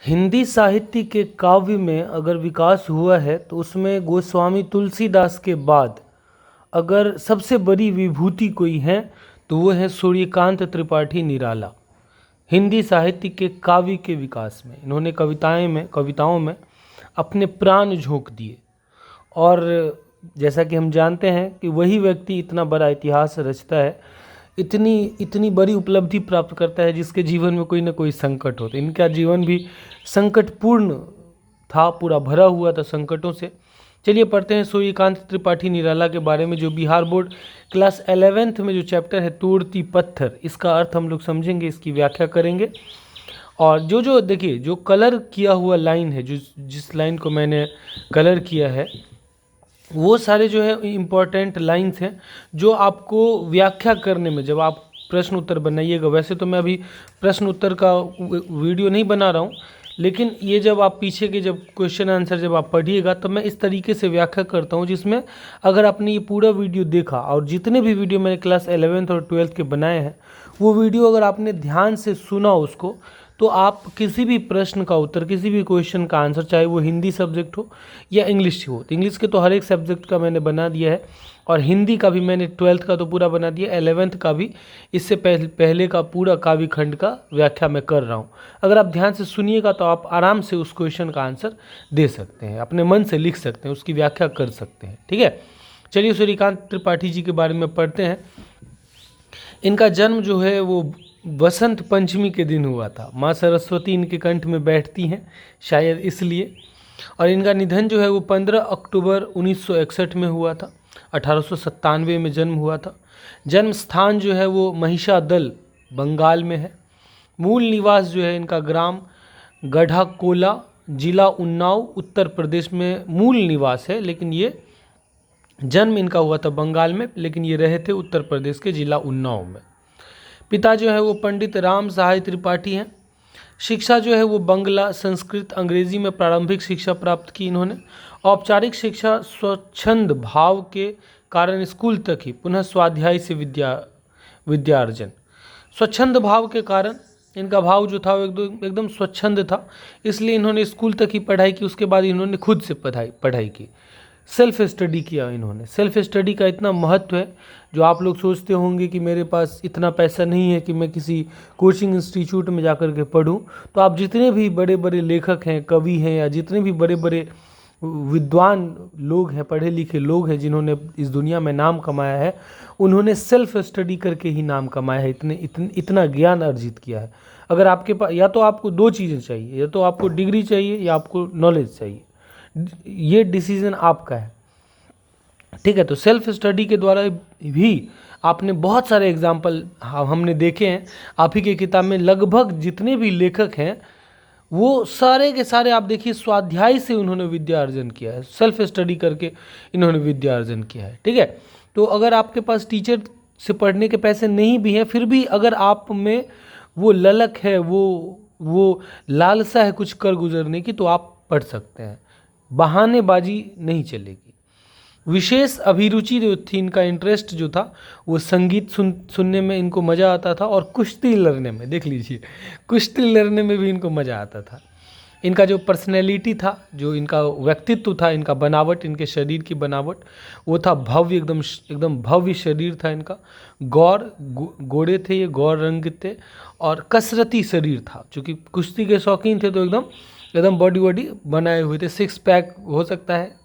हिंदी साहित्य के काव्य में अगर विकास हुआ है तो उसमें गोस्वामी तुलसीदास के बाद अगर सबसे बड़ी विभूति कोई है तो वो है सूर्यकांत त्रिपाठी निराला। हिंदी साहित्य के काव्य के विकास में इन्होंने कविताओं में अपने प्राण झोंक दिए। और जैसा कि हम जानते हैं कि वही व्यक्ति इतना बड़ा इतिहास रचता है, इतनी इतनी बड़ी उपलब्धि प्राप्त करता है जिसके जीवन में कोई ना कोई संकट होता है। इनका जीवन भी संकटपूर्ण था, पूरा भरा हुआ था संकटों से। चलिए पढ़ते हैं सूर्यकांत त्रिपाठी निराला के बारे में, जो बिहार बोर्ड क्लास 11th में जो चैप्टर है तोड़ती पत्थर, इसका अर्थ हम लोग समझेंगे, इसकी व्याख्या करेंगे। और जो देखिए, जो कलर किया हुआ लाइन है, जिस लाइन को मैंने कलर किया है, वो सारे जो है इम्पोर्टेंट लाइंस हैं जो आपको व्याख्या करने में, जब आप प्रश्न उत्तर बनाइएगा, वैसे तो मैं अभी प्रश्न उत्तर का वीडियो नहीं बना रहा हूँ, लेकिन ये जब आप पीछे के जब क्वेश्चन आंसर जब आप पढ़िएगा तो मैं इस तरीके से व्याख्या करता हूँ, जिसमें अगर आपने ये पूरा वीडियो देखा और जितने भी वीडियो मैंने क्लास 11th और 12th के बनाए हैं, वो वीडियो अगर आपने ध्यान से सुना उसको, तो आप किसी भी प्रश्न का उत्तर, किसी भी क्वेश्चन का आंसर, चाहे वो हिंदी सब्जेक्ट हो या इंग्लिश हो, तो इंग्लिश के तो हर एक सब्जेक्ट का मैंने बना दिया है, और हिंदी का भी मैंने 12th का तो पूरा बना दिया, 11th का भी इससे पहले का पूरा काव्य खंड का व्याख्या मैं कर रहा हूँ। अगर आप ध्यान से सुनिएगा तो आप आराम से उस क्वेश्चन का आंसर दे सकते हैं, अपने मन से लिख सकते हैं, उसकी व्याख्या कर सकते हैं। ठीक है, चलिए सूर्यकांत त्रिपाठी जी के बारे में पढ़ते हैं। इनका जन्म जो है वो वसंत पंचमी के दिन हुआ था। माँ सरस्वती इनके कंठ में बैठती हैं शायद इसलिए। और इनका निधन जो है वो 15 अक्टूबर 1961 में हुआ था। 1897 में जन्म हुआ था। जन्म स्थान जो है वो महिषादल बंगाल में है। मूल निवास जो है इनका ग्राम गढ़ाकोला, जिला उन्नाव, उत्तर प्रदेश में मूल निवास है, लेकिन ये जन्म इनका हुआ था बंगाल में, लेकिन ये रहे थे उत्तर प्रदेश के जिला उन्नाव में। पिता जो है वो पंडित राम सहाय त्रिपाठी हैं। शिक्षा जो है वो बंगला, संस्कृत, अंग्रेजी में प्रारंभिक शिक्षा प्राप्त की इन्होंने। औपचारिक शिक्षा स्वच्छंद भाव के कारण स्कूल तक ही, पुनः स्वाध्याय से विद्यार्जन। स्वच्छंद भाव के कारण इनका भाव जो था वो एकदम स्वच्छंद था, इसलिए इन्होंने स्कूल तक ही पढ़ाई की। उसके बाद इन्होंने खुद से पढ़ाई की, सेल्फ स्टडी किया इन्होंने। सेल्फ स्टडी का इतना महत्व है, जो आप लोग सोचते होंगे कि मेरे पास इतना पैसा नहीं है कि मैं किसी कोचिंग इंस्टीट्यूट में जाकर के पढूं, तो आप जितने भी बड़े बड़े लेखक हैं, कवि हैं, या जितने भी बड़े बड़े विद्वान लोग हैं, पढ़े लिखे लोग हैं, जिन्होंने इस दुनिया में नाम कमाया है, उन्होंने सेल्फ स्टडी करके ही नाम कमाया है, इतना ज्ञान अर्जित किया है। अगर आपके पास, या तो आपको दो चीज़ें चाहिए, या तो आपको डिग्री चाहिए या आपको नॉलेज चाहिए, ये डिसीजन आपका है। ठीक है, तो सेल्फ स्टडी के द्वारा भी आपने बहुत सारे एग्जाम्पल हमने देखे हैं। आप ही की किताब में लगभग जितने भी लेखक हैं वो सारे के सारे आप देखिए स्वाध्याय से उन्होंने विद्या अर्जन किया है, सेल्फ स्टडी करके इन्होंने विद्या अर्जन किया है। ठीक है, तो अगर आपके पास टीचर से पढ़ने के पैसे नहीं भी हैं, फिर भी अगर आप में वो ललक है, वो लालसा है कुछ कर गुजरने की, तो आप पढ़ सकते हैं, बहानेबाजी नहीं चलेगी। विशेष अभिरुचि जो थी, इनका इंटरेस्ट जो था वो संगीत सुनने में इनको मज़ा आता था, और कुश्ती लड़ने में, देख लीजिए, कुश्ती लड़ने में भी इनको मज़ा आता था। इनका जो पर्सनैलिटी था, जो इनका व्यक्तित्व था, इनका बनावट, इनके शरीर की बनावट, वो था भव्य, एकदम भव्य शरीर था इनका। गोरे थे ये, गौर रंग के थे, और कसरती शरीर था। चूँकि कुश्ती के शौकीन थे तो एकदम बॉडी बनाए हुए थे। 6 पैक हो सकता है,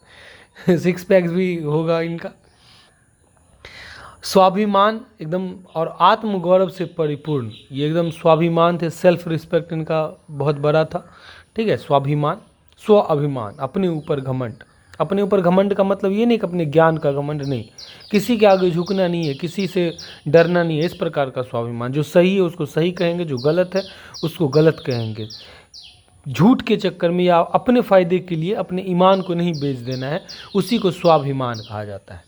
6 पैक्स भी होगा इनका। स्वाभिमान एकदम और आत्मगौरव से परिपूर्ण, ये एकदम स्वाभिमान थे, सेल्फ रिस्पेक्ट इनका बहुत बड़ा था। ठीक है, स्वाभिमान, स्व अभिमान, अपने ऊपर घमंड। अपने ऊपर घमंड का मतलब ये नहीं कि अपने ज्ञान का घमंड नहीं, किसी के आगे झुकना नहीं है, किसी से डरना नहीं है, इस प्रकार का स्वाभिमान। जो सही है उसको सही कहेंगे, जो गलत है उसको गलत कहेंगे। झूठ के चक्कर में या अपने फ़ायदे के लिए अपने ईमान को नहीं बेच देना है, उसी को स्वाभिमान कहा जाता है।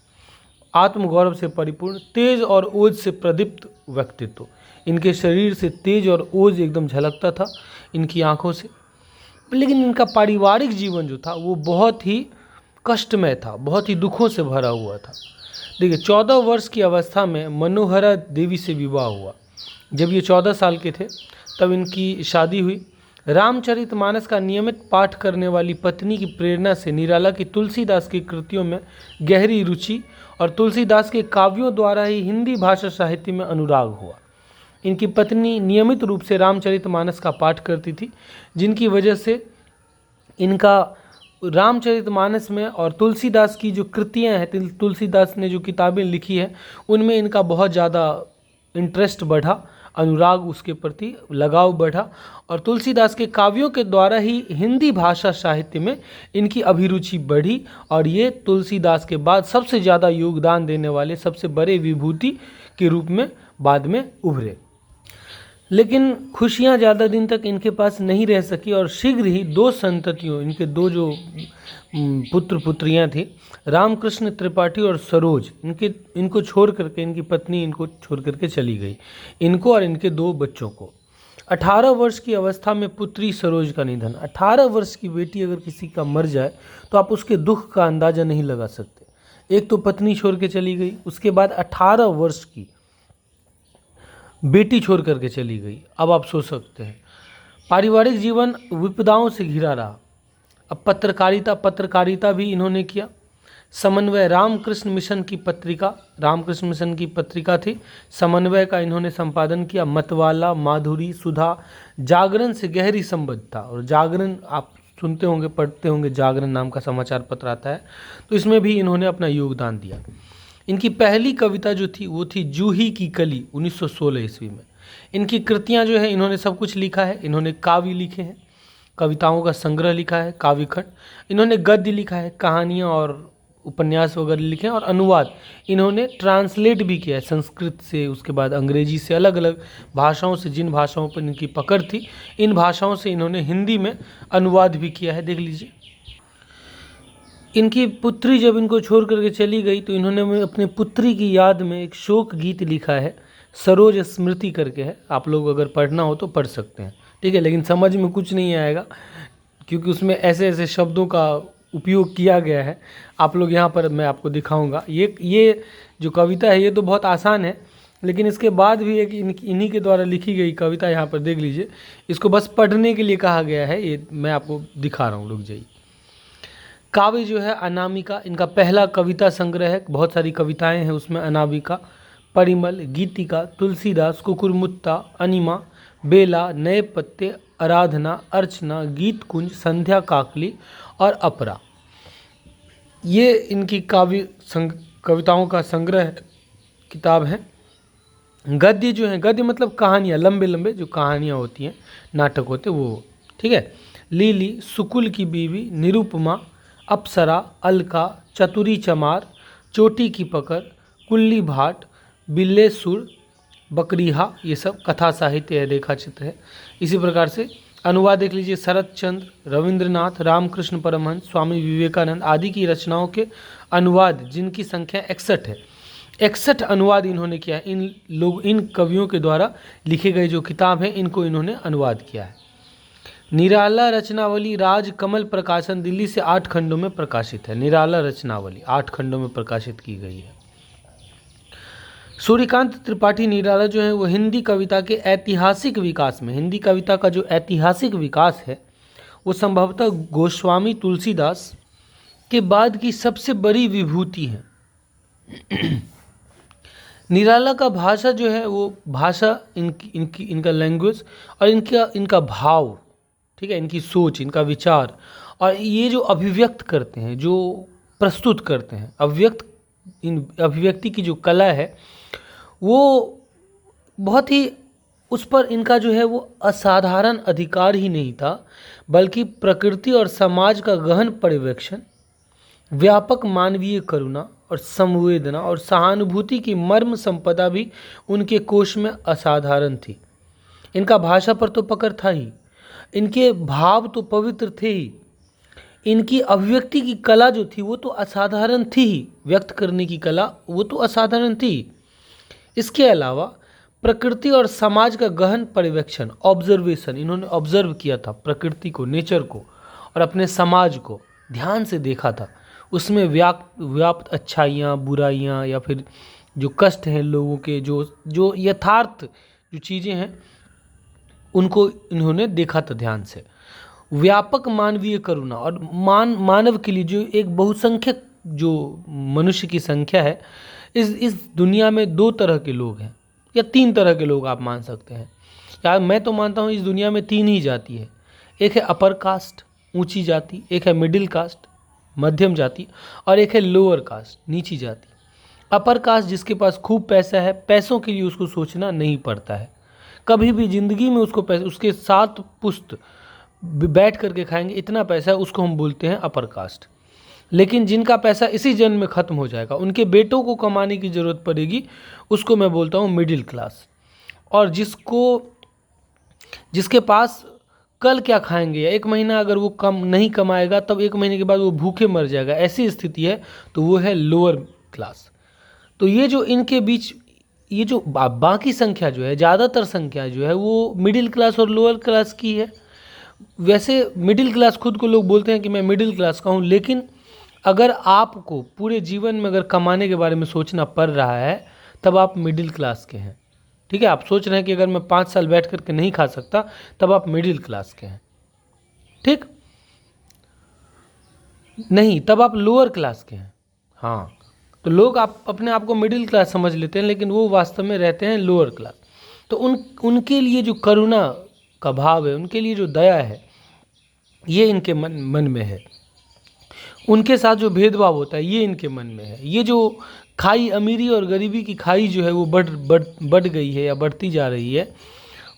आत्मगौरव से परिपूर्ण, तेज और ओज से प्रदीप्त व्यक्तित्व। इनके शरीर से तेज और ओज एकदम झलकता था इनकी आंखों से। लेकिन इनका पारिवारिक जीवन जो था वो बहुत ही कष्टमय था, बहुत ही दुखों से भरा हुआ था। देखिए, 14 वर्ष की अवस्था में मनोहरा देवी से विवाह हुआ। जब ये 14 साल के थे तब इनकी शादी हुई। रामचरितमानस का नियमित पाठ करने वाली पत्नी की प्रेरणा से निराला की तुलसीदास की कृतियों में गहरी रुचि और तुलसीदास के काव्यों द्वारा ही हिंदी भाषा साहित्य में अनुराग हुआ। इनकी पत्नी नियमित रूप से रामचरितमानस का पाठ करती थी, जिनकी वजह से इनका रामचरितमानस में और तुलसीदास की जो कृतियाँ हैं, तुलसीदास ने जो किताबें लिखी हैं, उनमें इनका बहुत ज़्यादा इंटरेस्ट बढ़ा, अनुराग उसके प्रति लगाव बढ़ा और तुलसीदास के काव्यों के द्वारा ही हिंदी भाषा साहित्य में इनकी अभिरुचि बढ़ी और ये तुलसीदास के बाद सबसे ज़्यादा योगदान देने वाले सबसे बड़े विभूति के रूप में बाद में उभरे। लेकिन खुशियाँ ज़्यादा दिन तक इनके पास नहीं रह सकी और शीघ्र ही दो संततियों, इनके दो जो पुत्र पुत्रियाँ थी, रामकृष्ण त्रिपाठी और सरोज, इनको छोड़ करके, इनकी पत्नी इनको छोड़ करके चली गई, इनको और इनके दो बच्चों को। 18 वर्ष की अवस्था में पुत्री सरोज का निधन। 18 वर्ष की बेटी अगर किसी का मर जाए तो आप उसके दुख का अंदाज़ा नहीं लगा सकते। एक तो पत्नी छोड़ के चली गई, उसके बाद 18 वर्ष की बेटी छोड़ करके चली गई। अब आप सोच सकते हैं। पारिवारिक जीवन विपदाओं से घिरा रहा। अब पत्रकारिता भी इन्होंने किया। समन्वय, रामकृष्ण मिशन की पत्रिका थी, समन्वय का इन्होंने संपादन किया। मतवाला, माधुरी, सुधा, जागरण से गहरी संबंध था। और जागरण आप सुनते होंगे, पढ़ते होंगे, जागरण नाम का समाचार पत्र आता है, तो इसमें भी इन्होंने अपना योगदान दिया। इनकी पहली कविता जो थी वो थी जूही की कली, 1916 ईस्वी में। इनकी कृतियाँ जो है, इन्होंने सब कुछ लिखा है। इन्होंने काव्य लिखे हैं, कविताओं का संग्रह लिखा है, काव्यखंड। इन्होंने गद्य लिखा है, कहानियाँ और उपन्यास वगैरह लिखे हैं और अनुवाद इन्होंने ट्रांसलेट भी किया है संस्कृत से, उसके बाद अंग्रेजी से, अलग अलग भाषाओं से, जिन भाषाओं पर इनकी पकड़ थी, इन भाषाओं से इन्होंने हिंदी में अनुवाद भी किया है। देख लीजिए। इनकी पुत्री जब इनको छोड़ करके चली गई तो इन्होंने अपने पुत्री की याद में एक शोक गीत लिखा है, सरोज स्मृति करके है। आप लोग अगर पढ़ना हो तो पढ़ सकते हैं, ठीक है। लेकिन समझ में कुछ नहीं आएगा क्योंकि उसमें ऐसे ऐसे शब्दों का उपयोग किया गया है। आप लोग यहाँ पर मैं आपको दिखाऊंगा। ये जो कविता है ये तो बहुत आसान है, लेकिन इसके बाद भी एक इन्हीं के द्वारा लिखी गई कविता यहाँ पर देख लीजिए। इसको बस पढ़ने के लिए कहा गया है, ये मैं आपको दिखा रहा हूँ, रुक जाइए। काव्य जो है अनामिका, इनका पहला कविता संग्रह है। बहुत सारी कविताएं हैं उसमें। अनामिका, परिमल, गीतिका, तुलसीदास, कुकुरमुत्ता, अनिमा, बेला, नए पत्ते, आराधना, अर्चना, गीत कुंज, संध्या काकली और अपरा, ये इनकी कविताओं का संग्रह किताब है। गद्य जो है, गद्य मतलब कहानियाँ, लंबे लंबे जो कहानियाँ होती हैं, नाटक होते, वो, ठीक है। लीली, सुकुल की बीवी, निरुपमा, अप्सरा, अलका, चतुरी चमार, चोटी की पकड़, कुल्ली भाट, बिल्लेसुर, बकरीहा, ये सब कथा साहित्य है, रेखा चित्र है। इसी प्रकार से अनुवाद देख लीजिए। शरत चंद्र, रविंद्रनाथ, रामकृष्ण परमहंस, स्वामी विवेकानंद आदि की रचनाओं के अनुवाद, जिनकी संख्या 61 है, 61 अनुवाद इन्होंने किया है। इन कवियों के द्वारा लिखे गए जो किताब हैं, इनको इन्होंने अनुवाद किया है। निराला रचनावली राज कमल प्रकाशन, दिल्ली से 8 खंडों में प्रकाशित है। निराला रचनावली 8 खंडों में प्रकाशित की गई है। सूर्यकांत त्रिपाठी निराला जो है वो हिंदी कविता के ऐतिहासिक विकास में, हिंदी कविता का जो ऐतिहासिक विकास है वो संभवतः गोस्वामी तुलसीदास के बाद की सबसे बड़ी विभूति है। निराला का भाषा जो है वो भाषा, इनका लैंग्वेज और इनका भाव, ठीक है, इनकी सोच, इनका विचार और ये जो अभिव्यक्त करते हैं, जो प्रस्तुत करते हैं, अभिव्यक्ति की जो कला है वो बहुत ही, उस पर इनका जो है वो असाधारण अधिकार ही नहीं था, बल्कि प्रकृति और समाज का गहन पर्यवेक्षण, व्यापक मानवीय करुणा और संवेदना और सहानुभूति की मर्म संपदा भी उनके कोश में असाधारण थी। इनका भाषा पर तो पकड़ था ही, इनके भाव तो पवित्र थे ही, इनकी अभिव्यक्ति की कला जो थी वो तो असाधारण थी ही, व्यक्त करने की कला वो तो असाधारण थी। इसके अलावा प्रकृति और समाज का गहन पर्यवेक्षण, ऑब्जर्वेशन, इन्होंने ऑब्जर्व किया था प्रकृति को, नेचर को, और अपने समाज को ध्यान से देखा था। उसमें व्याप्त अच्छाइयाँ, बुराइयाँ या फिर जो कष्ट हैं लोगों के, जो यथार्थ जो चीज़ें हैं उनको इन्होंने देखा था ध्यान से। व्यापक मानवीय करुणा, और मानव के लिए जो एक बहुसंख्यक जो मनुष्य की संख्या है, इस दुनिया में दो तरह के लोग हैं, या तीन तरह के लोग आप मान सकते हैं, या मैं तो मानता हूँ इस दुनिया में तीन ही जाति है। एक है अपर कास्ट, ऊंची जाति, एक है मिडिल कास्ट, मध्यम जाति, और एक है लोअर कास्ट, नीची जाति। अपर कास्ट जिसके पास खूब पैसा है, पैसों के लिए उसको सोचना नहीं पड़ता है, कभी भी ज़िंदगी में उसको पैसे, उसके साथ पुश्त बैठ करके खाएंगे, इतना पैसा है, उसको हम बोलते हैं अपर कास्ट। लेकिन जिनका पैसा इसी जन्म में ख़त्म हो जाएगा, उनके बेटों को कमाने की ज़रूरत पड़ेगी, उसको मैं बोलता हूँ मिडिल क्लास। और जिसके पास कल क्या खाएंगे, या एक महीना अगर वो कम नहीं कमाएगा तब एक महीने के बाद वो भूखे मर जाएगा, ऐसी स्थिति है, तो वो है लोअर क्लास। तो ये जो इनके बीच ये जो बाकी संख्या जो है, ज़्यादातर संख्या जो है वो मिडिल क्लास और लोअर क्लास की है। वैसे मिडिल क्लास खुद को लोग बोलते हैं कि मैं मिडिल क्लास का हूँ, लेकिन अगर आपको पूरे जीवन में अगर कमाने के बारे में सोचना पड़ रहा है, तब आप मिडिल क्लास के हैं। ठीक है, आप सोच रहे हैं कि अगर मैं 5 साल बैठ करके नहीं खा सकता, तब आप मिडिल क्लास के हैं। ठीक नहीं, तब आप लोअर क्लास के हैं। हाँ, तो लोग आप अपने आप को मिडिल क्लास समझ लेते हैं, लेकिन वो वास्तव में रहते हैं लोअर क्लास। तो उनके लिए जो करुणा का भाव है, उनके लिए जो दया है, ये इनके मन में है। उनके साथ जो भेदभाव होता है, ये इनके मन में है। ये जो खाई, अमीरी और गरीबी की खाई जो है वो बढ़ गई है या बढ़ती जा रही है,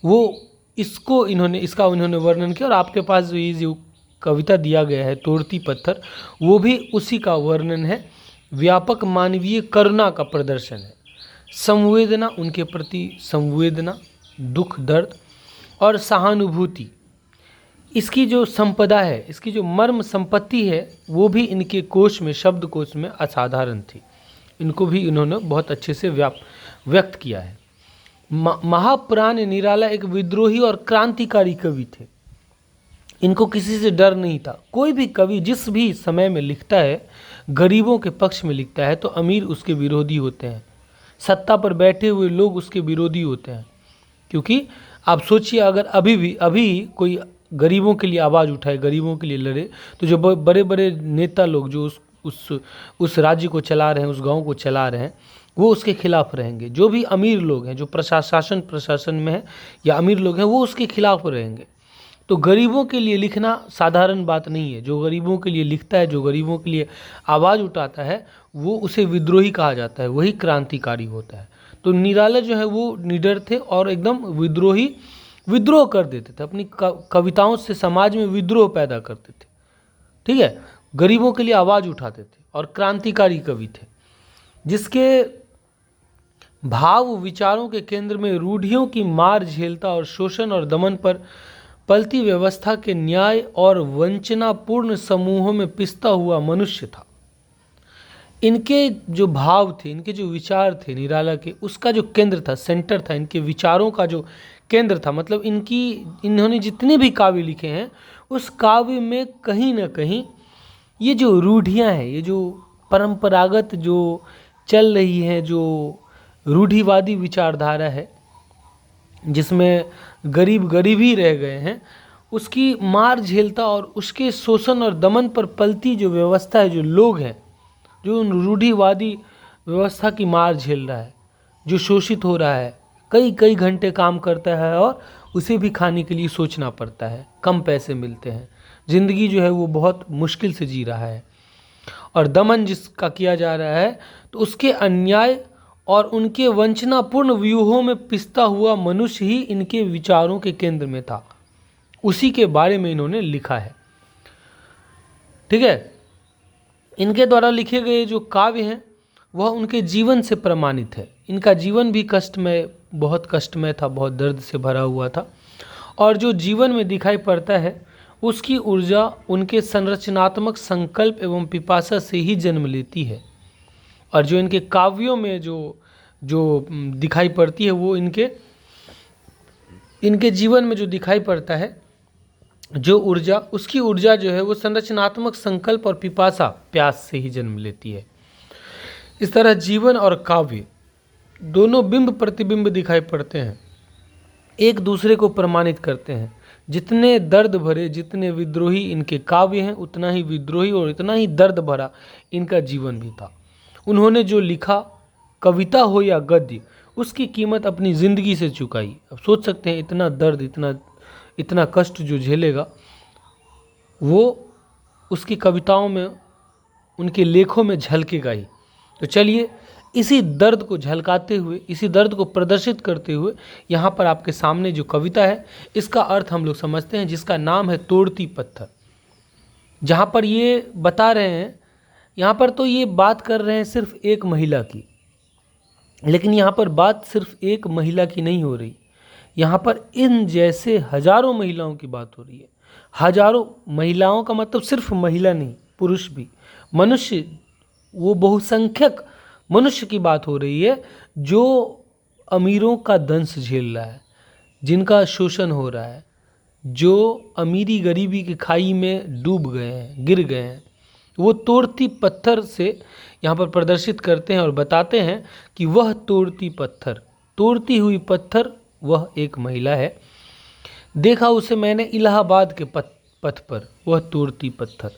वो इसका इन्होंने वर्णन किया। और आपके पास ये जो कविता दिया गया है तोड़ती पत्थर, वो भी उसी का वर्णन है। व्यापक मानवीय करुणा का प्रदर्शन है, संवेदना, उनके प्रति संवेदना, दुख दर्द और सहानुभूति, इसकी जो संपदा है, इसकी जो मर्म संपत्ति है, वो भी इनके कोश में, शब्द कोश में असाधारण थी। इनको भी इन्होंने बहुत अच्छे से व्यक्त किया है। महाप्राण निराला एक विद्रोही और क्रांतिकारी कवि थे। इनको किसी से डर नहीं था। कोई भी कवि जिस भी समय में लिखता है, गरीबों के पक्ष में लिखता है, तो अमीर उसके विरोधी होते हैं, सत्ता पर बैठे हुए लोग उसके विरोधी होते हैं। क्योंकि आप सोचिए, अगर अभी कोई गरीबों के लिए आवाज़ उठाए, गरीबों के लिए लड़े, तो जो बड़े बड़े नेता लोग जो उस राज्य को चला रहे हैं, उस गांव को चला रहे हैं, वो उसके खिलाफ रहेंगे। जो भी अमीर लोग हैं, जो प्रशासन में है या अमीर लोग हैं, वो उसके खिलाफ रहेंगे। तो गरीबों के लिए लिखना साधारण बात नहीं है। जो गरीबों के लिए लिखता है, जो गरीबों के लिए आवाज़ उठाता है, वो उसे विद्रोही कहा जाता है, वही क्रांतिकारी होता है। तो निराला जो है वो निडर थे और एकदम विद्रोह कर देते थे। अपनी कविताओं से समाज में विद्रोह पैदा करते थे। ठीक है, गरीबों के लिए आवाज़ उठाते थे और क्रांतिकारी कवि थे, जिसके भाव विचारों के केंद्र में रूढ़ियों की मार झेलता और शोषण और दमन पर पलती व्यवस्था के न्याय और वंचनापूर्ण समूहों में पिसता हुआ मनुष्य था। इनके जो भाव थे, इनके जो विचार थे निराला के, उसका जो केंद्र था, सेंटर था, इनके विचारों का जो केंद्र था, मतलब इन्होंने जितने भी काव्य लिखे हैं, उस काव्य में कहीं ना कहीं ये जो रूढ़ियाँ हैं, ये जो परंपरागत जो चल रही है, जो रूढ़िवादी विचारधारा है, जिसमें गरीब ही रह गए हैं, उसकी मार झेलता और उसके शोषण और दमन पर पलती जो व्यवस्था है, जो लोग हैं, जो उन रूढ़िवादी व्यवस्था की मार झेल रहा है, जो शोषित हो रहा है, कई घंटे काम करता है और उसे भी खाने के लिए सोचना पड़ता है, कम पैसे मिलते हैं, ज़िंदगी जो है वो बहुत मुश्किल से जी रहा है, और दमन जिसका किया जा रहा है, तो उसके अन्याय और उनके वंचनापूर्ण व्यूहों में पिसता हुआ मनुष्य ही इनके विचारों के केंद्र में था। उसी के बारे में इन्होंने लिखा है। ठीक है, इनके द्वारा लिखे गए जो काव्य हैं वह उनके जीवन से प्रमाणित है। इनका जीवन भी बहुत कष्टमय था, बहुत दर्द से भरा हुआ था, और जो जीवन में दिखाई पड़ता है उसकी ऊर्जा उनके संरचनात्मक संकल्प एवं पिपासा से ही जन्म लेती है। और जो इनके काव्यों में जो दिखाई पड़ती है, वो इनके जीवन में जो दिखाई पड़ता है, जो ऊर्जा, उसकी ऊर्जा जो है वो संरचनात्मक संकल्प और पिपासा, प्यास से ही जन्म लेती है। इस तरह जीवन और काव्य दोनों बिंब प्रतिबिंब दिखाई पड़ते हैं। एक दूसरे को प्रमाणित करते हैं। जितने दर्द भरे, जितने विद्रोही इनके काव्य हैं, उतना ही विद्रोही और इतना ही दर्द भरा इनका जीवन भी था। उन्होंने जो लिखा, कविता हो या गद्य, उसकी कीमत अपनी ज़िंदगी से चुकाई। अब सोच सकते हैं इतना दर्द, इतना कष्ट जो झेलेगा, वो उसकी कविताओं में, उनके लेखों में झलकेगा ही। तो चलिए इसी दर्द को झलकाते हुए, इसी दर्द को प्रदर्शित करते हुए यहाँ पर आपके सामने जो कविता है, इसका अर्थ हम लोग समझते हैं, जिसका नाम है तोड़ती पत्थर। जहाँ पर ये बता रहे हैं, यहाँ पर तो ये बात कर रहे हैं सिर्फ एक महिला की, लेकिन यहाँ पर बात सिर्फ एक महिला की नहीं हो रही। यहाँ पर इन जैसे हजारों महिलाओं की बात हो रही है। हजारों महिलाओं का मतलब सिर्फ महिला नहीं, पुरुष भी, मनुष्य, वो बहुसंख्यक मनुष्य की बात हो रही है, जो अमीरों का दंश झेल रहा है, जिनका शोषण हो रहा है, जो अमीरी गरीबी की खाई में डूब गए हैं, गिर गए हैं। वो तोड़ती पत्थर से यहाँ पर प्रदर्शित करते हैं और बताते हैं कि वह तोड़ती पत्थर, तोड़ती हुई पत्थर वह एक महिला है। देखा उसे मैंने इलाहाबाद के पथ पर, वह तोड़ती पत्थर,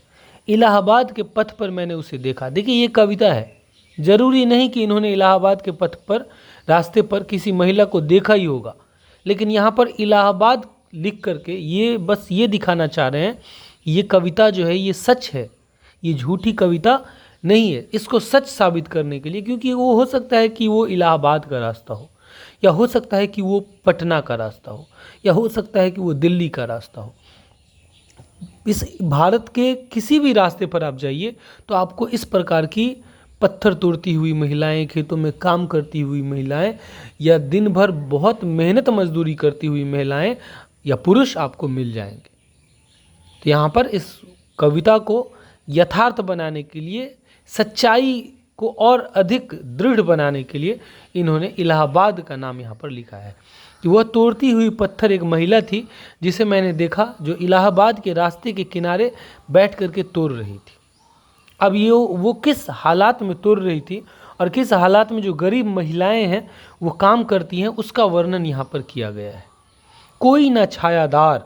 इलाहाबाद के पथ पर मैंने उसे देखा। देखिए ये कविता है, जरूरी नहीं कि इन्होंने इलाहाबाद के पथ पर, रास्ते पर किसी महिला को देखा ही होगा, लेकिन यहाँ पर इलाहाबाद लिख करके ये बस ये दिखाना चाह रहे हैं, ये कविता जो है ये सच है, ये झूठी कविता नहीं है। इसको सच साबित करने के लिए, क्योंकि वो हो सकता है कि वो इलाहाबाद का रास्ता हो, या हो सकता है कि वो पटना का रास्ता हो, या हो सकता है कि वो दिल्ली का रास्ता हो। इस भारत के किसी भी रास्ते पर आप जाइए तो आपको इस प्रकार की पत्थर तोड़ती हुई महिलाएं, खेतों में काम करती हुई महिलाएं, या दिन भर बहुत मेहनत मजदूरी करती हुई महिलाएं या पुरुष आपको मिल जाएंगे। तो यहाँ पर इस कविता को यथार्थ बनाने के लिए, सच्चाई को और अधिक दृढ़ बनाने के लिए इन्होंने इलाहाबाद का नाम यहाँ पर लिखा है कि वह तोड़ती हुई पत्थर एक महिला थी जिसे मैंने देखा, जो इलाहाबाद के रास्ते के किनारे बैठ करके तोड़ रही थी। अब ये वो किस हालात में तोड़ रही थी और किस हालात में जो गरीब महिलाएं हैं वो काम करती हैं, उसका वर्णन यहाँ पर किया गया है। कोई न छायादार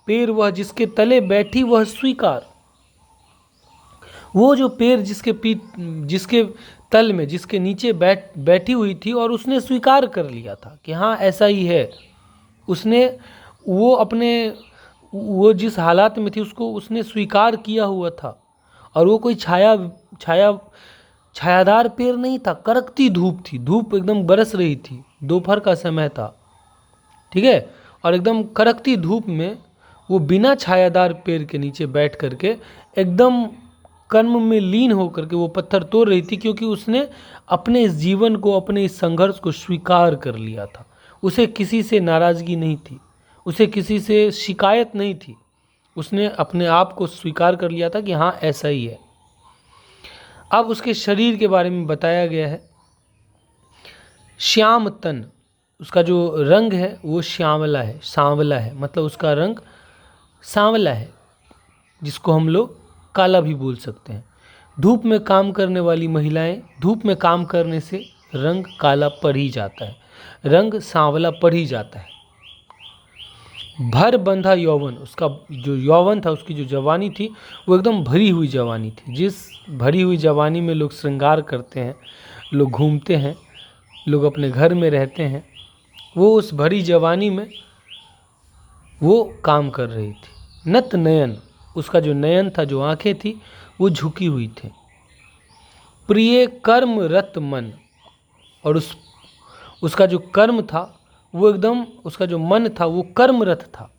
पेड़ वह जिसके तले बैठी वह स्वीकार, वो जो पेड़ जिसके तल में, जिसके नीचे बैठी हुई थी और उसने स्वीकार कर लिया था कि हाँ ऐसा ही है। उसने वो जिस हालात में थी उसको उसने स्वीकार किया हुआ था, और वो कोई छायादार पेड़ नहीं था, कड़कती धूप थी, धूप एकदम बरस रही थी, दोपहर का समय था, ठीक है, और एकदम कड़कती धूप में वो बिना छायादार पेड़ के नीचे बैठ करके एकदम कर्म में लीन होकर के वो पत्थर तोड़ रही थी, क्योंकि उसने अपने इस जीवन को, अपने इस संघर्ष को स्वीकार कर लिया था। उसे किसी से नाराज़गी नहीं थी, उसे किसी से शिकायत नहीं थी, उसने अपने आप को स्वीकार कर लिया था कि हाँ ऐसा ही है। अब उसके शरीर के बारे में बताया गया है। श्याम तन, उसका जो रंग है वो श्यामला है, सांवला है, मतलब उसका रंग सांवला है, जिसको हम लोग काला भी बोल सकते हैं। धूप में काम करने वाली महिलाएं, धूप में काम करने से रंग काला पड़ ही जाता है, रंग सांवला पड़ ही जाता है। भर बंधा यौवन, उसका जो यौवन था, उसकी जो जवानी थी वो एकदम भरी हुई जवानी थी। जिस भरी हुई जवानी में लोग श्रृंगार करते हैं, लोग घूमते हैं, लोग अपने घर में रहते हैं, वो उस भरी जवानी में वो काम कर रही थी। नत नयन, उसका जो नयन था, जो आंखें थी, वो झुकी हुई थी। प्रिय कर्म रत मन, और उसका जो कर्म था वो एकदम, उसका जो मन था वो कर्मरत था,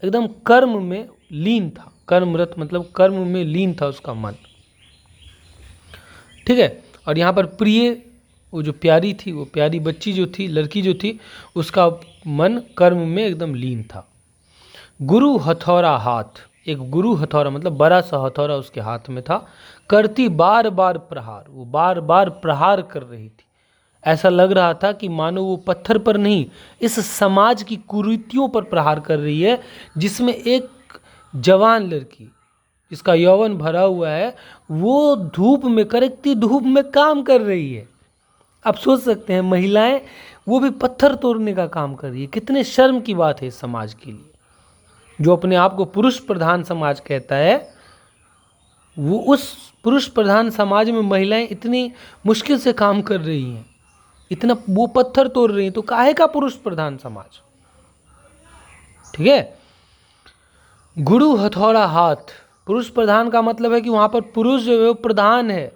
एकदम कर्म में लीन था। कर्मरत मतलब कर्म में लीन था उसका मन, ठीक है। और यहाँ पर प्रिय, वो जो प्यारी थी, वो प्यारी बच्ची जो थी, लड़की जो थी, उसका मन कर्म में एकदम लीन था। गुरु हथौरा हाथ, एक गुरु हथौरा मतलब बड़ा सा हथौरा उसके हाथ में था। करती बार बार प्रहार, वो बार बार प्रहार कर रही थी। ऐसा लग रहा था कि मानो वो पत्थर पर नहीं, इस समाज की कुरीतियों पर प्रहार कर रही है, जिसमें एक जवान लड़की जिसका यौवन भरा हुआ है वो धूप में, कड़कती धूप में काम कर रही है। आप सोच सकते हैं महिलाएं वो भी पत्थर तोड़ने का काम कर रही है। कितने शर्म की बात है इस समाज के लिए। जो अपने आप को पुरुष प्रधान समाज कहता है, वो उस पुरुष प्रधान समाज में महिलाएं इतनी मुश्किल से काम कर रही हैं, इतना वो पत्थर तोड़ रही हैं, तो काहे का पुरुष प्रधान समाज। ठीक है। गुरु हथौड़ा हाथ, पुरुष प्रधान का मतलब है कि वहाँ पर पुरुष जो है वो प्रधान है,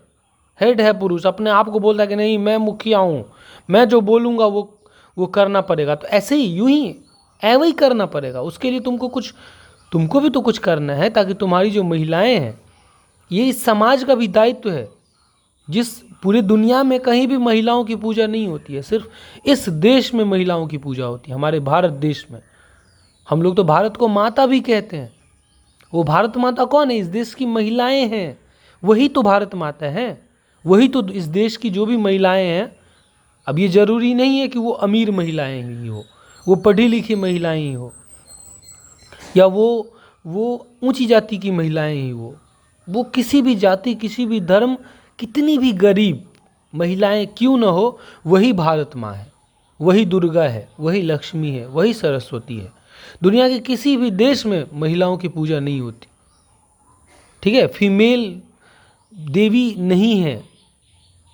हेड है पुरुष, अपने आप को बोलता है कि नहीं मैं मुखिया हूँ, मैं जो बोलूँगा वो करना पड़ेगा। तो ऐसे ही यूं ही ऐसे ही करना पड़ेगा। उसके लिए तुमको भी तो कुछ करना है, ताकि तुम्हारी जो महिलाएं हैं, ये इस समाज का भी दायित्व है। जिस पूरी दुनिया में कहीं भी महिलाओं की पूजा नहीं होती है, सिर्फ इस देश में महिलाओं की पूजा होती है, हमारे भारत देश में। हम लोग तो भारत को माता भी कहते हैं। वो भारत माता कौन है? इस देश की महिलाएं हैं, वही तो भारत माता हैं, वही तो इस देश की जो भी महिलाएं हैं। अब ये जरूरी नहीं है कि वो अमीर महिलाएं ही हो, वो पढ़ी लिखी महिलाएं ही हो, या वो ऊंची जाति की महिलाएं ही हो, वो किसी भी जाति, किसी भी धर्म, कितनी भी गरीब महिलाएं क्यों न हो, वही भारत माँ है, वही दुर्गा है, वही लक्ष्मी है, वही सरस्वती है। दुनिया के किसी भी देश में महिलाओं की पूजा नहीं होती। ठीक है, फीमेल देवी नहीं है,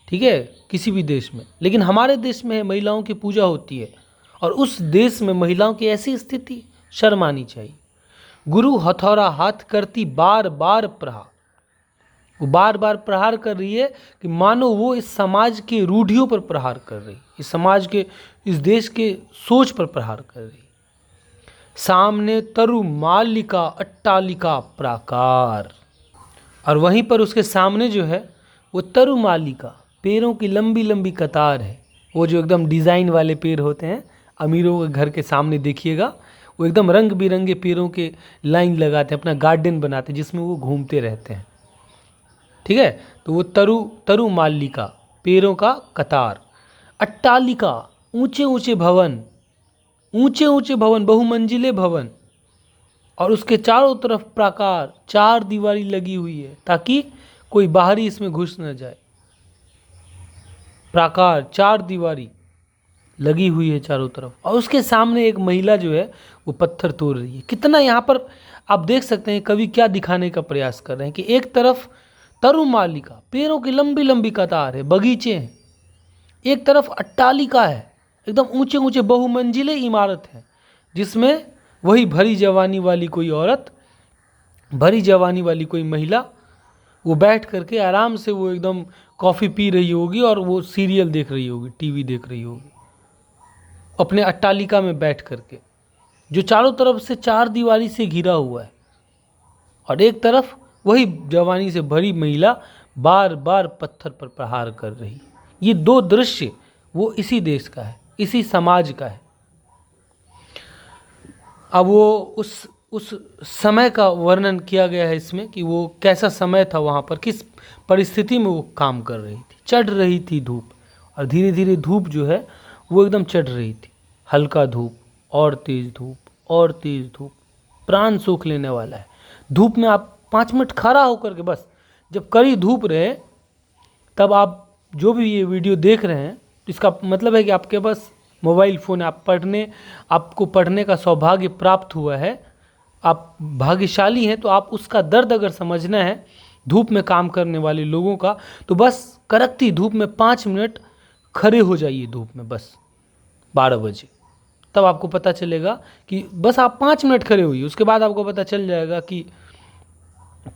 ठीक है, किसी भी देश में, लेकिन हमारे देश में है, महिलाओं की पूजा होती है। और उस देश में महिलाओं की ऐसी स्थिति, शर्म आनी चाहिए। गुरु हथौड़ा हाथ करती बार बार प्रहार, वो बार बार प्रहार कर रही है कि मानो वो इस समाज के रूढ़ियों पर प्रहार कर रही, इस समाज के, इस देश के सोच पर प्रहार कर रही। सामने तरु मालिका अट्टालिका प्राकार, और वहीं पर उसके सामने जो है वो तरु मालिका, पेड़ों की लंबी लंबी कतार है। वो जो एकदम डिज़ाइन वाले पेड़ होते हैं अमीरों के घर के सामने, देखिएगा वो एकदम रंग बिरंगे पेड़ों के लाइन लगाते हैं, अपना गार्डन बनाते हैं जिसमें वो घूमते रहते हैं। ठीक है, तो वो तरु मालिका, पेड़ों का कतार। अट्टालिका, ऊंचे ऊंचे भवन, ऊंचे ऊंचे भवन, बहुमंजिले भवन, और उसके चारों तरफ प्राकार, चार दीवारी लगी हुई है ताकि कोई बाहरी इसमें घुस न जाए। प्राकार, चार दीवारी लगी हुई है चारों तरफ, और उसके सामने एक महिला जो है वो पत्थर तोड़ रही है। कितना यहाँ पर आप देख सकते हैं कवि क्या दिखाने का प्रयास कर रहे हैं कि एक तरफ तरु मालिका, पेड़ों की लंबी लंबी कतार है, बगीचे हैं, एक तरफ अट्टालिका है, एकदम ऊंचे ऊंचे बहुमंजिले इमारत है, जिसमें वही भरी जवानी वाली कोई औरत, भरी जवानी वाली कोई महिला, वो बैठ करके आराम से वो एकदम कॉफ़ी पी रही होगी और वो सीरियल देख रही होगी, टीवी देख रही होगी अपने अट्टालिका में बैठ करके, जो चारों तरफ से चार दीवारी से घिरा हुआ है। और एक तरफ वही जवानी से भरी महिला बार बार पत्थर पर प्रहार कर रही। ये दो दृश्य वो इसी देश का है, इसी समाज का है। अब वो उस समय का वर्णन किया गया है इसमें कि वो कैसा समय था, वहाँ पर किस परिस्थिति में वो काम कर रही थी। चढ़ रही थी धूप, और धीरे धीरे धूप जो है वो एकदम चढ़ रही थी, हल्का धूप और तेज़ धूप और तेज़ धूप, प्राण सूख लेने वाला है। धूप में आप 5 मिनट खड़ा होकर के, बस जब कड़ी धूप रहे तब आप जो भी ये वीडियो देख रहे हैं, इसका मतलब है कि आपके पास मोबाइल फ़ोन, आपको पढ़ने का सौभाग्य प्राप्त हुआ है, आप भाग्यशाली हैं। तो आप उसका दर्द अगर समझना है धूप में काम करने वाले लोगों का, तो बस कड़कती धूप में 5 मिनट खड़े हो जाइए धूप में, बस 12 बजे, तब आपको पता चलेगा कि बस आप 5 मिनट खड़े हुई, उसके बाद आपको पता चल जाएगा कि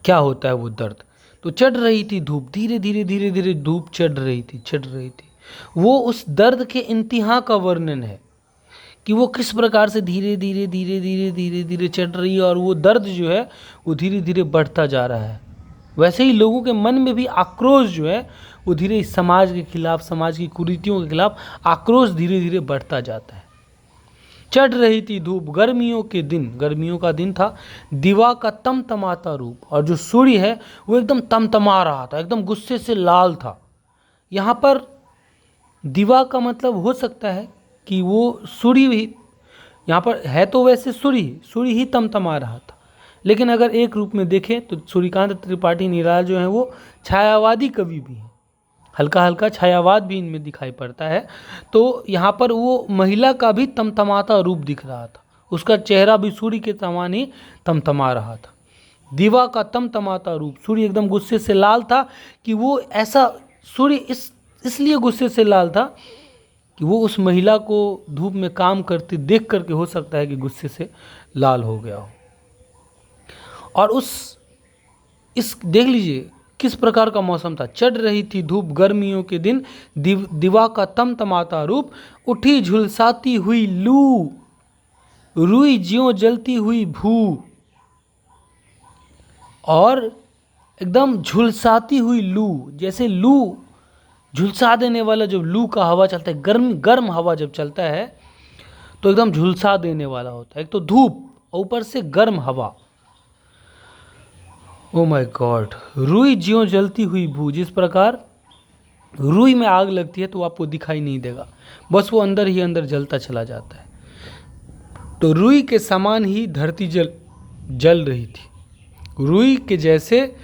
क्या होता है वो दर्द। तो चढ़ रही थी धूप, धीरे धीरे धीरे धीरे धूप चढ़ रही थी। वो उस दर्द के इंतहा का वर्णन है कि वो किस प्रकार से धीरे धीरे धीरे धीरे धीरे धीरे चढ़ रही है, और वो दर्द जो है वो धीरे धीरे बढ़ता जा रहा है। वैसे ही लोगों के मन में भी आक्रोश जो है वो धीरे इस समाज के खिलाफ, समाज की कुरीतियों के खिलाफ आक्रोश धीरे धीरे बढ़ता जाता है। चढ़ रही थी धूप, गर्मियों का दिन था, दिवा का तमतमाता रूप, और जो सूर्य है वो एकदम तमतमा रहा था, एकदम गुस्से से लाल था। यहाँ पर दिवा का मतलब हो सकता है कि वो सूर्य ही, यहाँ पर है तो वैसे सूर्य ही तमतमा रहा था, लेकिन अगर एक रूप में देखें तो सूर्यकांत त्रिपाठी निराला जो हैं वो छायावादी कवि भी हैं। हल्का हल्का छायावाद भी इनमें दिखाई पड़ता है। तो यहाँ पर वो महिला का भी तमतमाता रूप दिख रहा था, उसका चेहरा भी सूर्य के समान ही तमतमा रहा था। दिवा का तमतमाता रूप, सूर्य एकदम गुस्से से लाल था कि वो ऐसा, सूर्य इसलिए गुस्से से लाल था कि वो उस महिला को धूप में काम करते देख करके हो सकता है कि गुस्से से लाल हो गया हो। और इस देख लीजिए किस प्रकार का मौसम था, चढ़ रही थी धूप गर्मियों के दिन, दिवा का तमतमाता रूप, उठी झुलसाती हुई लू, रुई ज्यों जलती हुई भू। और एकदम झुलसाती हुई लू, जैसे लू झुलसा देने वाला, जब लू का हवा चलता है, गर्म हवा जब चलता है तो एकदम झुलसा देने वाला होता है। एक तो धूप और ऊपर से गर्म हवा। Oh my God. रुई ज्यों जलती हुई भू, जिस प्रकार रुई में आग लगती है तो आपको दिखाई नहीं देगा, बस वो अंदर ही अंदर जलता चला जाता है। तो रुई के समान ही धरती जल रही थी, रुई के जैसे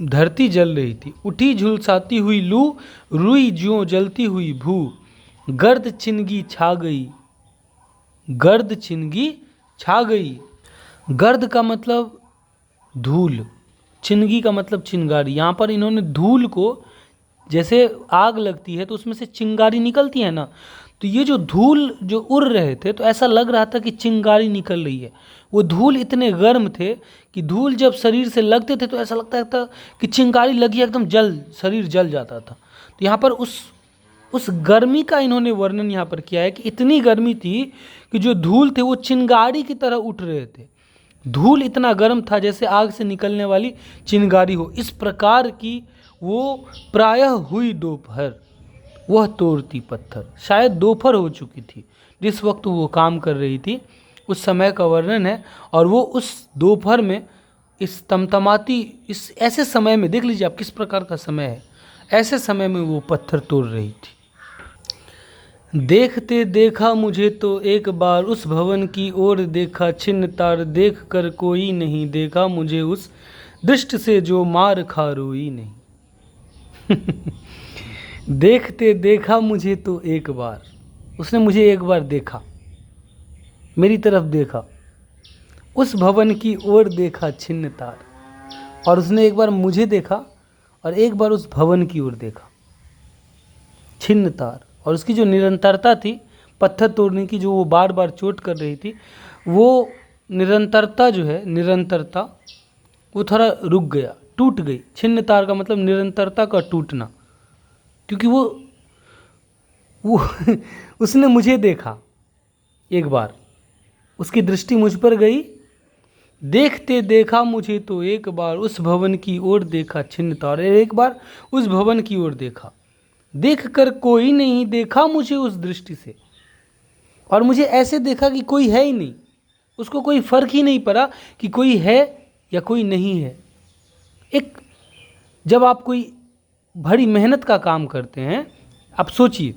धरती जल रही थी। उठी झुलसाती हुई लू, रुई ज्यों जलती हुई भू, गर्द चिनगी छा गई, गर्द चिनगी छा गई। गर्द का मतलब धूल, चिनगी का मतलब चिंगारी। यहाँ पर इन्होंने धूल को, जैसे आग लगती है तो उसमें से चिंगारी निकलती है ना, तो ये जो धूल जो उड़ रहे थे तो ऐसा लग रहा था कि चिंगारी निकल रही है। वो धूल इतने गर्म थे कि धूल जब शरीर से लगते थे तो ऐसा लगता था कि चिंगारी लगी, एकदम शरीर जल जाता था। तो यहाँ पर उस गर्मी का इन्होंने वर्णन यहाँ पर किया है कि इतनी गर्मी थी कि जो धूल थे वो चिंगारी की तरह उठ रहे थे। धूल इतना गर्म था जैसे आग से निकलने वाली चिंगारी हो, इस प्रकार की वो प्रायः हुई दोपहर, वह तोड़ती पत्थर। शायद दोपहर हो चुकी थी जिस वक्त वो काम कर रही थी, उस समय का वर्णन है। और वो उस दोपहर में, इस तमतमाती, इस ऐसे समय में, देख लीजिए आप किस प्रकार का समय है, ऐसे समय में वो पत्थर तोड़ रही थी। देखते देखा मुझे तो एक बार, उस भवन की ओर देखा छिन्न तार, देख कर कोई नहीं देखा मुझे उस दृष्टि से जो मार खा रोई नहीं। देखते देखा मुझे तो एक बार, उसने मुझे एक बार देखा, मेरी तरफ देखा, उस भवन की ओर देखा छिन्न तार, और उसने एक बार मुझे देखा और एक बार उस भवन की ओर देखा, छिन्न तार। और उसकी जो निरंतरता थी पत्थर तोड़ने की, जो वो बार बार चोट कर रही थी, वो निरंतरता जो है, निरंतरता वो थोड़ा रुक गया, टूट गई। छिन्न तार का मतलब निरंतरता का टूटना, क्योंकि वो उसने मुझे देखा एक बार, उसकी दृष्टि मुझ पर गई। देखते देखा मुझे तो एक बार, उस भवन की ओर देखा छिन्न तार, एक बार उस भवन की ओर देखा, देख कर कोई नहीं देखा मुझे उस दृष्टि से। और मुझे ऐसे देखा कि कोई है ही नहीं, उसको कोई फर्क ही नहीं पड़ा कि कोई है या कोई नहीं है। एक जब आप कोई बड़ी मेहनत का काम करते हैं, आप सोचिए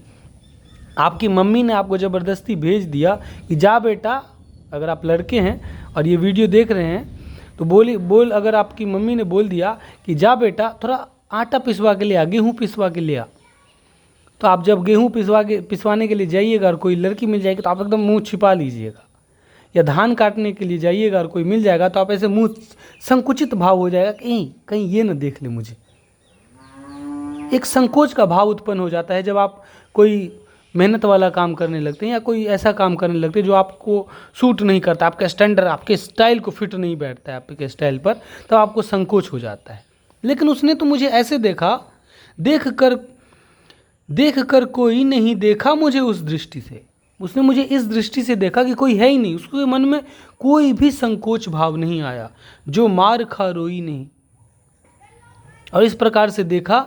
आपकी मम्मी ने आपको ज़बरदस्ती भेज दिया कि जा बेटा, अगर आप लड़के हैं और ये वीडियो देख रहे हैं तो अगर आपकी मम्मी ने बोल दिया कि जा बेटा थोड़ा आटा पिसवा के ले आ, गेहूँ पिसवा के ले आ, तो आप जब गेहूँ पिसवाने के लिए जाइएगा और कोई लड़की मिल जाएगी तो आप एकदम मुंह छिपा लीजिएगा। या धान काटने के लिए जाइएगा और कोई मिल जाएगा तो आप ऐसे मुंह संकुचित भाव हो जाएगा, कहीं ये ना देख ले मुझे। एक संकोच का भाव उत्पन्न हो जाता है जब आप कोई मेहनत वाला काम करने लगते हैं या कोई ऐसा काम करने लगते हैं जो आपको सूट नहीं करता, आपका स्टैंडर्ड, आपके स्टाइल को फिट नहीं बैठता है आपके स्टाइल पर, तब आपको संकोच हो जाता है। लेकिन उसने तो मुझे ऐसे देखा, देख कर कोई नहीं देखा मुझे उस दृष्टि से, उसने मुझे इस दृष्टि से देखा कि कोई है ही नहीं, उसके मन में कोई भी संकोच भाव नहीं आया, जो मार खा रोई नहीं। और इस प्रकार से देखा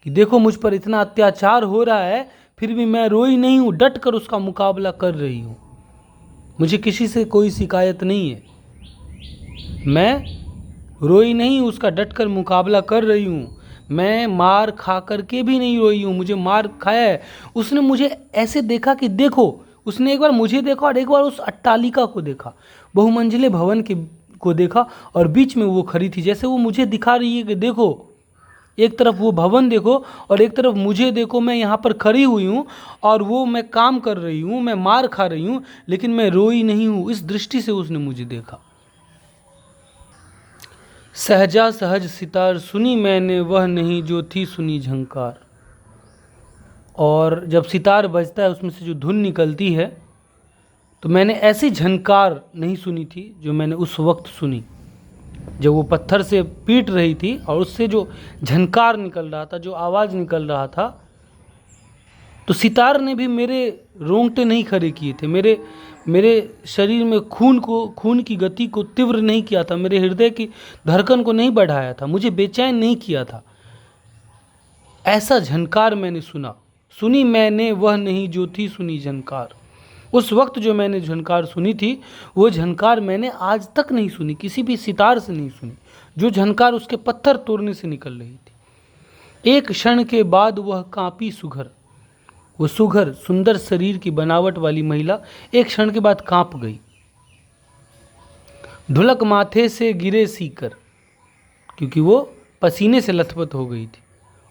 कि देखो मुझ पर इतना अत्याचार हो रहा है फिर भी मैं रोई नहीं हूँ, डट कर उसका मुकाबला कर रही हूँ, मुझे किसी से कोई शिकायत नहीं है, मैं रोई नहीं, उसका डट कर मुकाबला कर रही हूँ, मैं मार खा कर के भी नहीं रोई हूँ, मुझे मार खाया है। उसने मुझे ऐसे देखा कि देखो, उसने एक बार मुझे देखा और एक बार उस अट्टालिका को देखा, बहुमंजिले भवन को देखा, और बीच में वो खड़ी थी, जैसे वो मुझे दिखा रही है कि देखो एक तरफ वो भवन देखो और एक तरफ मुझे देखो, मैं यहाँ पर खड़ी हुई हूँ और वो मैं काम कर रही हूँ, मैं मार खा रही हूँ, लेकिन मैं रोई नहीं हूँ। इस दृष्टि से उसने मुझे देखा। सहजा सहज सितार सुनी मैंने, वह नहीं जो थी सुनी झंकार। और जब सितार बजता है उसमें से जो धुन निकलती है, तो मैंने ऐसी झनकार नहीं सुनी थी जो मैंने उस वक्त सुनी, जब वो पत्थर से पीट रही थी और उससे जो झनकार निकल रहा था, जो आवाज़ निकल रहा था, तो सितार ने भी मेरे रोंगटे नहीं खड़े किए थे, मेरे शरीर में खून की गति को तीव्र नहीं किया था, मेरे हृदय की धड़कन को नहीं बढ़ाया था, मुझे बेचैन नहीं किया था। ऐसा झनकार मैंने सुनी मैंने, वह नहीं जो थी सुनी झनकार। उस वक्त जो मैंने झनकार सुनी थी, वो झनकार मैंने आज तक नहीं सुनी, किसी भी सितार से नहीं सुनी, जो झनकार उसके पत्थर तोड़ने से निकल रही थी। एक क्षण के बाद वह कांपी सुघर, वो सुघर सुंदर शरीर की बनावट वाली महिला एक क्षण के बाद कांप गई। ढुलक माथे से गिरे सीकर, क्योंकि वो पसीने से लथपथ हो गई थी।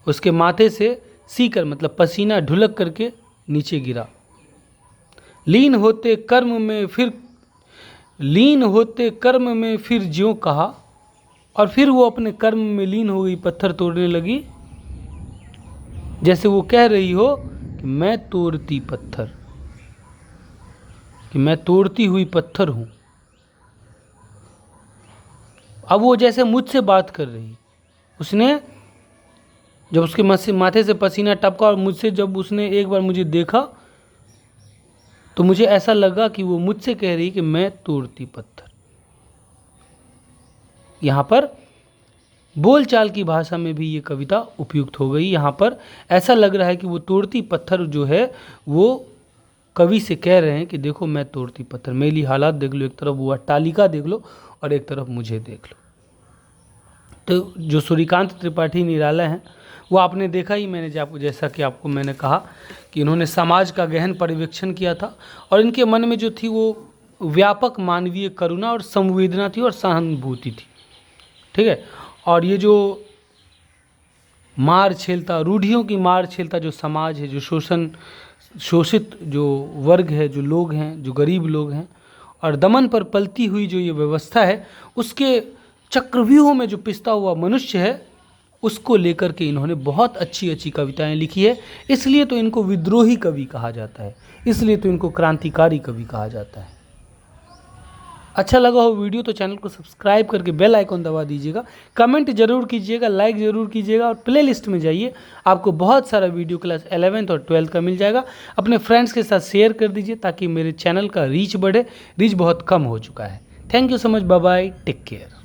उसके माथे से सीकर मतलब पसीना ढुलक करके नीचे गिरा। लीन होते कर्म में फिर ज्यों कहा, और फिर वो अपने कर्म में लीन हो गई, पत्थर तोड़ने लगी, जैसे वो कह रही हो कि मैं तोड़ती हुई पत्थर हूं। अब वो जैसे मुझसे बात कर रही, उसने जब उसके माथे से पसीना टपका और मुझसे जब उसने एक बार मुझे देखा, तो मुझे ऐसा लगा कि वो मुझसे कह रही कि मैं तोड़ती पत्थर। यहाँ पर बोलचाल की भाषा में भी ये कविता उपयुक्त हो गई। यहाँ पर ऐसा लग रहा है कि वो तोड़ती पत्थर जो है वो कवि से कह रहे हैं कि देखो मैं तोड़ती पत्थर, मेरी हालात देख लो, एक तरफ वो अट्टालिका देख लो और एक तरफ मुझे देख लो। तो जो सूर्यकांत त्रिपाठी निराला हैं, वो आपने देखा ही, जैसा कि आपको मैंने कहा कि इन्होंने समाज का गहन पर्यवेक्षण किया था और इनके मन में जो थी वो व्यापक मानवीय करुणा और संवेदना थी और सहानुभूति थी। ठीक है। और ये जो मार झेलता, रूढ़ियों की मार झेलता जो समाज है, जो शोषित जो वर्ग है, जो लोग हैं, जो गरीब लोग हैं, और दमन पर पलती हुई जो ये व्यवस्था है, उसके चक्रव्यूह में जो पिसता हुआ मनुष्य है, उसको लेकर के इन्होंने बहुत अच्छी अच्छी कविताएं लिखी है। इसलिए तो इनको विद्रोही कवि कहा जाता है, इसलिए तो इनको क्रांतिकारी कवि कहा जाता है। अच्छा लगा हो वीडियो तो चैनल को सब्सक्राइब करके बेल आइकॉन दबा दीजिएगा, कमेंट जरूर कीजिएगा, लाइक ज़रूर कीजिएगा और प्लेलिस्ट में जाइए, आपको बहुत सारा वीडियो क्लास 11th और 12th का मिल जाएगा। अपने फ्रेंड्स के साथ शेयर कर दीजिए ताकि मेरे चैनल का रीच बढ़े, रीच बहुत कम हो चुका है। Thank you so much, bye bye, take care.